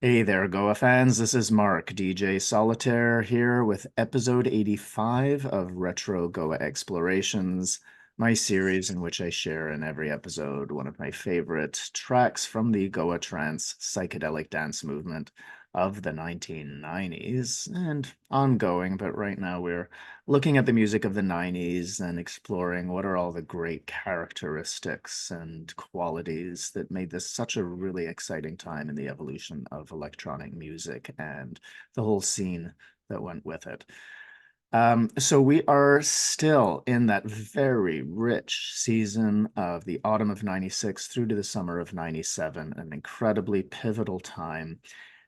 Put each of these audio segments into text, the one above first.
Hey there, Goa fans. This is Mark, DJ Solitaire, here with episode 85 of Retro Goa Explorations, my series in which I share in every episode one of my favorite tracks from the Goa Trance psychedelic dance movement of the 1990s and ongoing. But right now we're looking at the music of the 90s and exploring what are all the great characteristics and qualities that made this such a really exciting time in the evolution of electronic music and the whole scene that went with it. So we are still in that very rich season of the autumn of 96 through to the summer of 97, an incredibly pivotal time.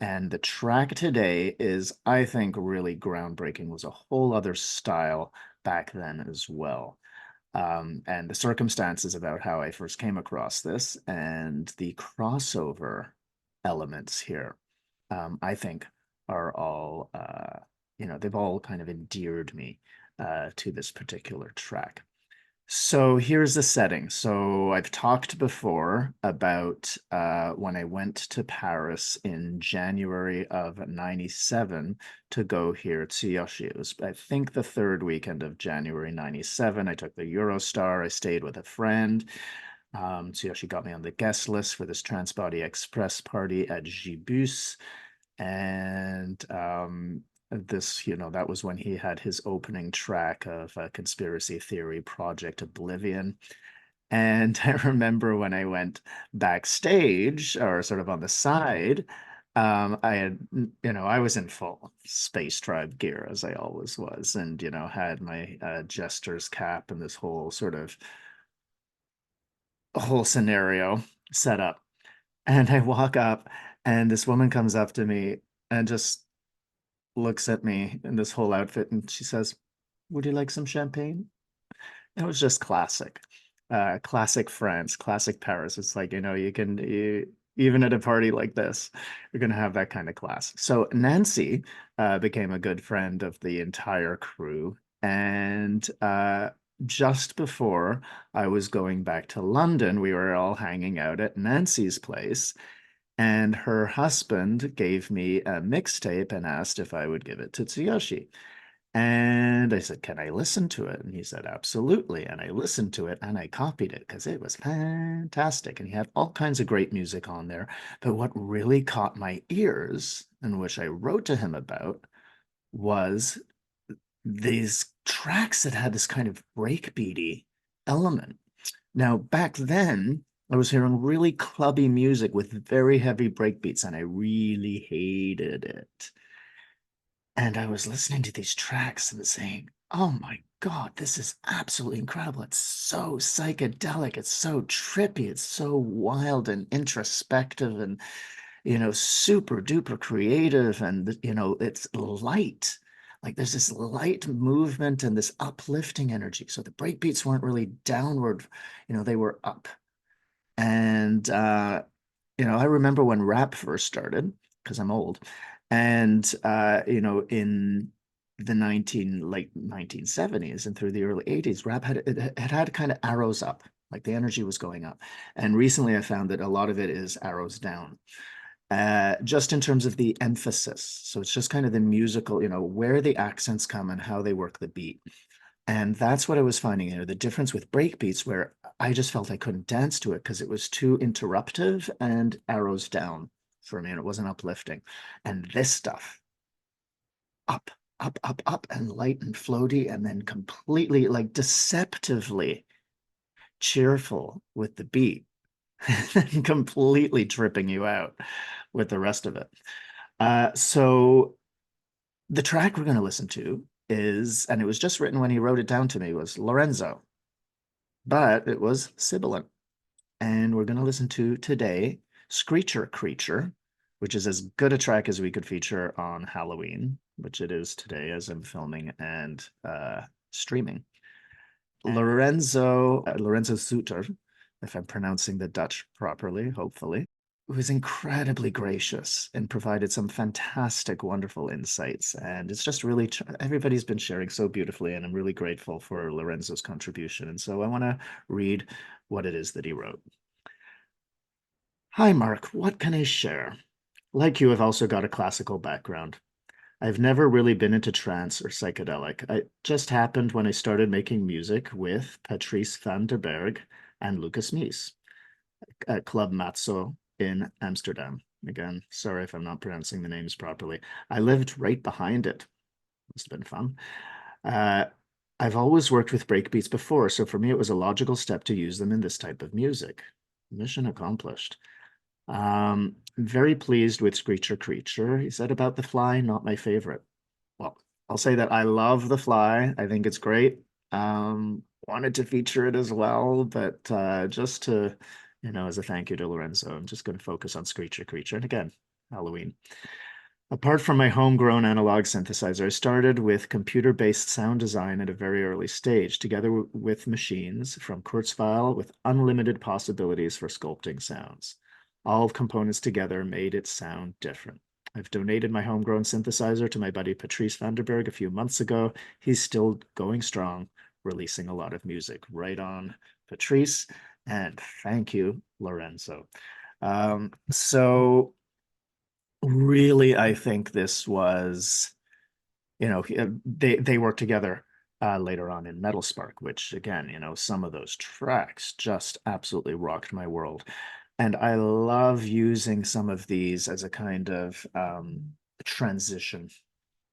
And the track today is, I think, really groundbreaking, was a whole other style back then as well. And the circumstances about how I first came across this and the crossover elements here, I think are all, they've all kind of endeared me to this particular track. So here's the setting. So I've talked before about when I went to Paris in January of 97 to go hear Tsuyoshi. It was, I think, the third weekend of January 97. I took the Eurostar. I stayed with a friend. Tsuyoshi got me on the guest list for this Transbody Express party at Gibus. And that was when he had his opening track of Conspiracy Theory Project Oblivion. And I remember when I went backstage or sort of on the side, I had, I was in full Space Tribe gear as I always was, and, had my jester's cap and this whole sort of whole scenario set up. And I walk up, and this woman comes up to me and just looks at me in this whole outfit, and she says, "Would you like some champagne?" It was just classic. Classic France, classic Paris. It's like, even at a party like this, you're going to have that kind of class. So Nancy became a good friend of the entire crew. And just before I was going back to London, we were all hanging out at Nancy's place. And her husband gave me a mixtape and asked if I would give it to Tsuyoshi. And I said, "Can I listen to it?" And he said, "Absolutely." And I listened to it and I copied it because it was fantastic. And he had all kinds of great music on there. But what really caught my ears, and which I wrote to him about, was these tracks that had this kind of breakbeaty element. Now, back then, I was hearing really clubby music with very heavy breakbeats, and I really hated it. And I was listening to these tracks and saying, "Oh my God, this is absolutely incredible. It's so psychedelic. It's so trippy. It's so wild and introspective and, super duper creative. And, it's light. Like there's this light movement and this uplifting energy. So the breakbeats weren't really downward, they were up. And, I remember when rap first started, because I'm old, and in the 1970s and through the early 80s, rap had kind of arrows up, like the energy was going up. And recently I found that a lot of it is arrows down. Just in terms of the emphasis. So it's just kind of the musical, where the accents come and how they work the beat. And that's what I was finding, the difference with breakbeats, where I just felt I couldn't dance to it because it was too interruptive and arrows down for me, and it wasn't uplifting. And this stuff, up, up, up, up, and light and floaty, and then completely, like, deceptively cheerful with the beat, and completely tripping you out with the rest of it. So the track we're going to listen to is, and it was just written when he wrote it down to me, was Lorenzo, but it was Sibilant. And we're going to listen to today Screecher Creature, which is as good a track as we could feature on Halloween, which it is today as I'm filming and streaming. Lorenzo Zoeter, if I'm pronouncing the Dutch properly, hopefully, who was incredibly gracious and provided some fantastic, wonderful insights. And it's just really, everybody's been sharing so beautifully, and I'm really grateful for Lorenzo's contribution. And so I want to read what it is that he wrote. "Hi, Mark. What can I share? Like you, I've also got a classical background. I've never really been into trance or psychedelic. It just happened when I started making music with Patrice van der Berg and Lucas Mies at Club Matzo in Amsterdam. Again, sorry if I'm not pronouncing the names properly. I lived right behind it. Must have been fun. Uh, I've always worked with breakbeats before, so for me it was a logical step to use them in this type of music. Mission accomplished. Very pleased with Screecher Creature. He said about The Fly, not my favorite. Well, I'll say that I love The Fly. I think it's great. Wanted to feature it as well, but just to, as a thank you to Lorenzo, I'm just going to focus on Screecher Creature. And again, Halloween. Apart from my homegrown analog synthesizer, I started with computer-based sound design at a very early stage, together with machines from Kurzweil with unlimited possibilities for sculpting sounds. All components together made it sound different. I've donated my homegrown synthesizer to my buddy Patrice van der Berg a few months ago. He's still going strong, releasing a lot of music. Right on, Patrice, and thank you, Lorenzo. So really, I think this was, they worked together later on in Metal Spark, which again, some of those tracks just absolutely rocked my world. And I love using some of these as a kind of transition,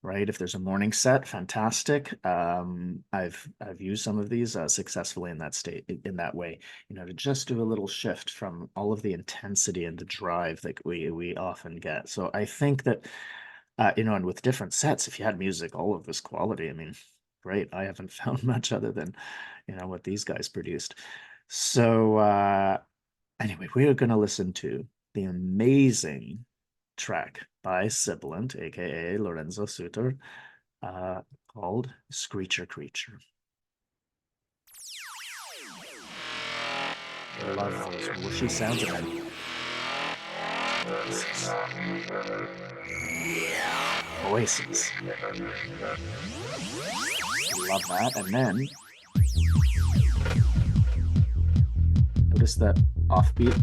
right? If there's a morning set, fantastic. I've used some of these successfully in that state, in that way, to just do a little shift from all of the intensity and the drive that we often get. So I think that, and with different sets, if you had music all of this quality, I mean, great. I haven't found much other than, what these guys produced. So anyway, we are going to listen to the amazing track by Sibilant, aka Lorenzo Zoeter, called Screecher Creature. I love those whooshy sounds of it. Voices. Love that. And then notice that offbeat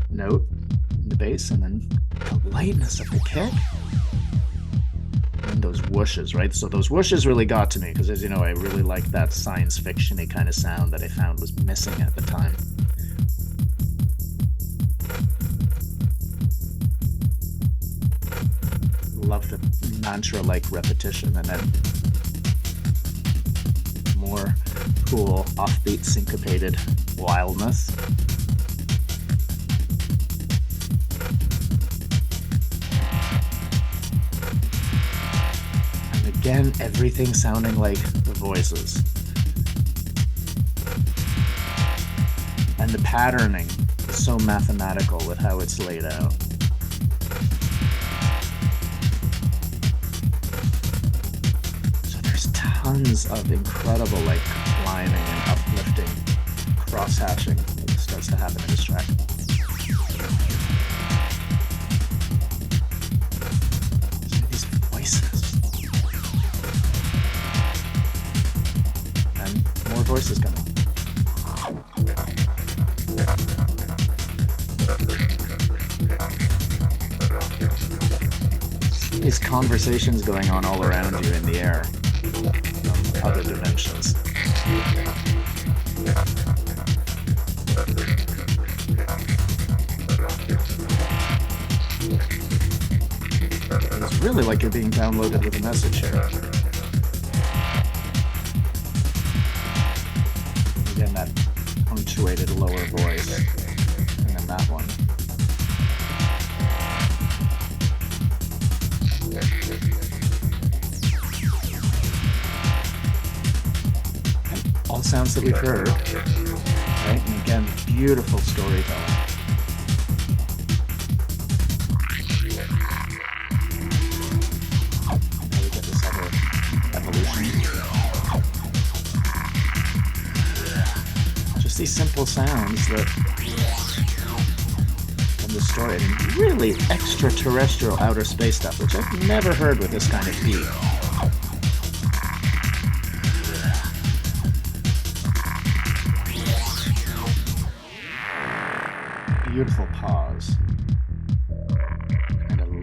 note in the bass, and then the lightness of the kick. And those whooshes, right? So those whooshes really got to me because, as you know, I really liked that science fiction-y kind of sound that I found was missing at the time. Love the mantra-like repetition, and then more cool, offbeat, syncopated wildness. And again, everything sounding like the voices. And the patterning is so mathematical with how it's laid out. Tons of incredible climbing and uplifting cross-hatching that starts to happen in this track. So these voices. And more voices coming. These conversations going on all around you in the air. Other dimensions. It's really like you're being downloaded with a message here. Again, that punctuated lower voice, and then that one. All sounds that we've heard, right? And again, beautiful storytelling. Now we get this other evolution. Just these simple sounds that from the story, and really extraterrestrial outer space stuff, which I've never heard with this kind of beat. Beautiful pause.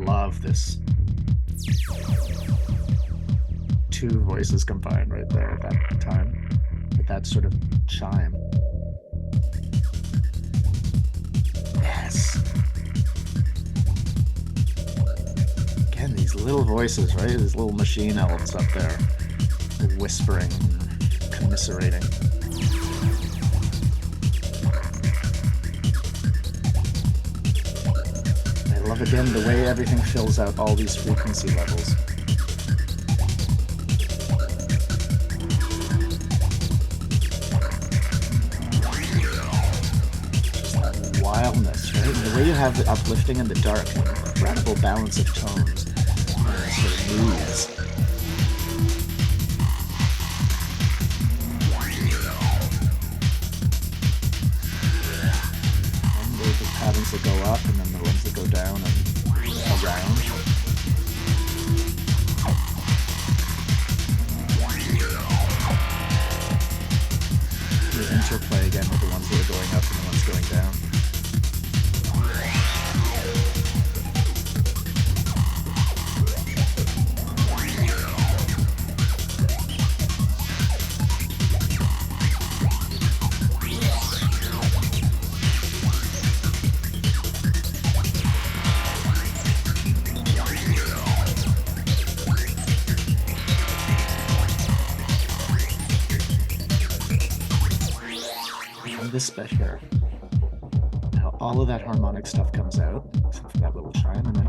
love this. Two voices combined right there at that time, with that sort of chime. Yes. Again, these little voices, right? These little machine elves up there, whispering, commiserating. I love, again, the way everything fills out all these frequency levels. Wildness, right? And the way you have the uplifting and the dark, an incredible balance of tones, sort of moods. And there's the patterns that go up, and then the ones that go down and around. The interplay again with the ones that are going up and the ones going down. This bit here. Now all of that harmonic stuff comes out, except for that little chime, and then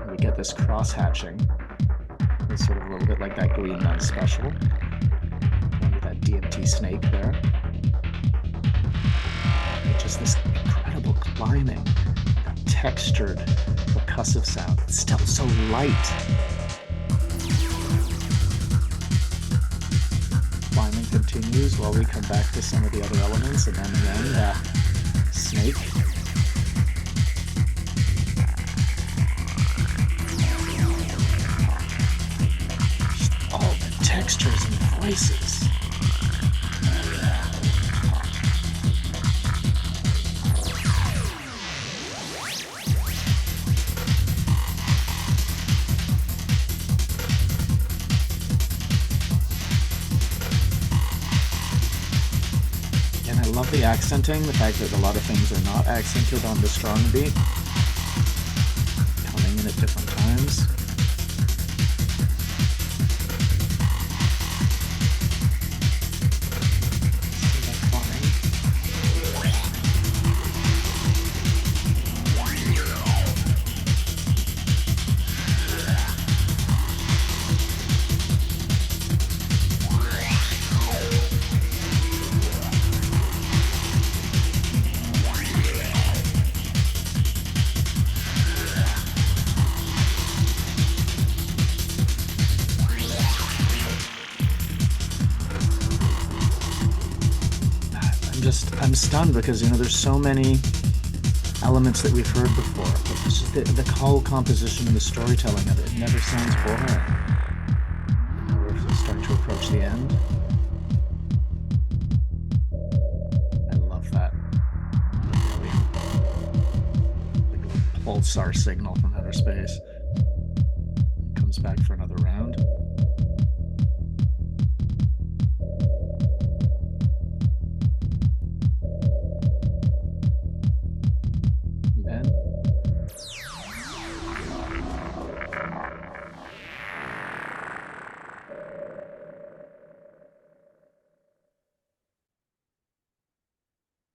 we get this cross hatching. It's sort of a little bit like that Green Man special, with that DMT snake there. And just this incredible climbing, that textured percussive sound. It's still so light. Climbing continues while we come back to some of the other elements, and then again that snake. Just all the textures and voices. I love the accenting, the fact that a lot of things are not accented on the strong beat, coming in at different times. I'm stunned because, you know, there's so many elements that we've heard before, but it's just the whole composition and the storytelling of it never sounds boring. Now we're starting to approach the end. I love that. Like a pulsar signal from outer space. It comes back for another round.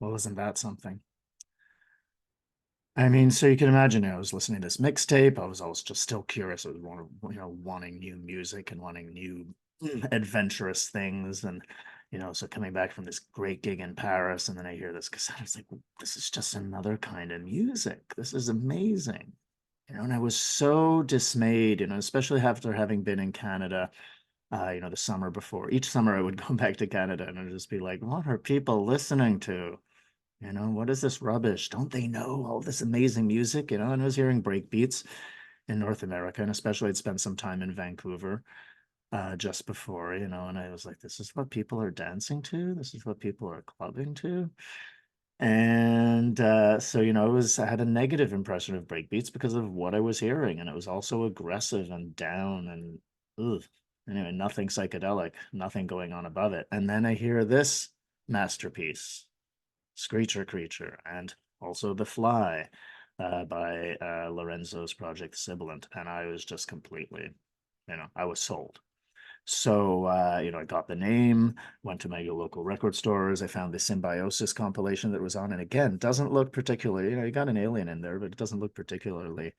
Well, wasn't that something? I mean, so you can imagine, I was listening to this mixtape. I was always just still curious. I was wanting new music and wanting new adventurous things. And, you know, so coming back from this great gig in Paris, and then I hear this cassette, I was like, this is just another kind of music. This is amazing. You know, and I was so dismayed, you know, especially after having been in Canada, you know, the summer before. Each summer I would go back to Canada and I'd just be like, what are people listening to? You know, what is this rubbish? Don't they know all this amazing music? You know, and I was hearing breakbeats in North America, and especially I'd spent some time in Vancouver just before, you know, and I was like, this is what people are dancing to? This is what people are clubbing to? And so, I had a negative impression of breakbeats because of what I was hearing, and it was also aggressive and down and ugh. Anyway, nothing psychedelic, nothing going on above it. And then I hear this masterpiece, Screecher Creature, and also The Fly by Lorenzo's project Sibilant, and I was just completely, I was sold. So, I got the name, went to my local record stores. I found the Symbiosis compilation that was on. And again, doesn't look particularly, you got an alien in there, but it doesn't look particularly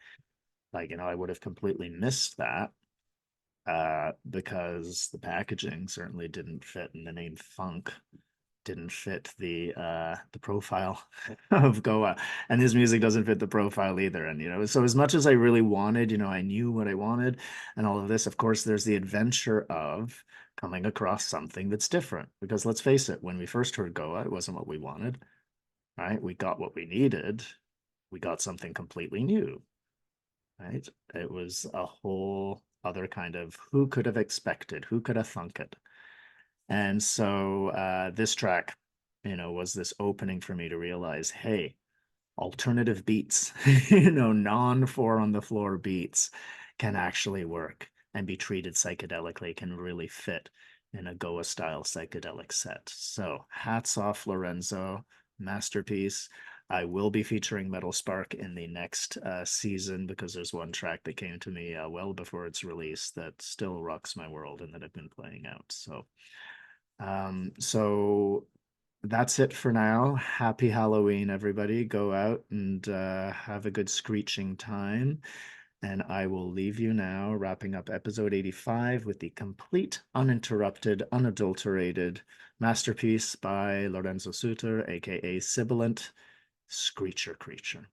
like, I would have completely missed that because the packaging certainly didn't fit, and the name Funk didn't fit the profile of Goa, and his music doesn't fit the profile either. And so as much as I really wanted, I knew what I wanted, and all of this. Of course, there's the adventure of coming across something that's different. Because let's face it, when we first heard Goa, it wasn't what we wanted, right? We got what we needed. We got something completely new, right? It was a whole other kind of who could have expected, who could have thunk it. And so this track, was this opening for me to realize, hey, alternative beats, non four on the floor beats can actually work and be treated psychedelically, can really fit in a Goa style psychedelic set. So hats off, Lorenzo, masterpiece. I will be featuring Metal Spark in the next season because there's one track that came to me well before its release that still rocks my world and that I've been playing out. So that's it for now. Happy Halloween, everybody. Go out and have a good screeching time. And I will leave you now, wrapping up episode 85 with the complete, uninterrupted, unadulterated masterpiece by Lorenzo Zoeter, aka Sibilant, Screecher Creature.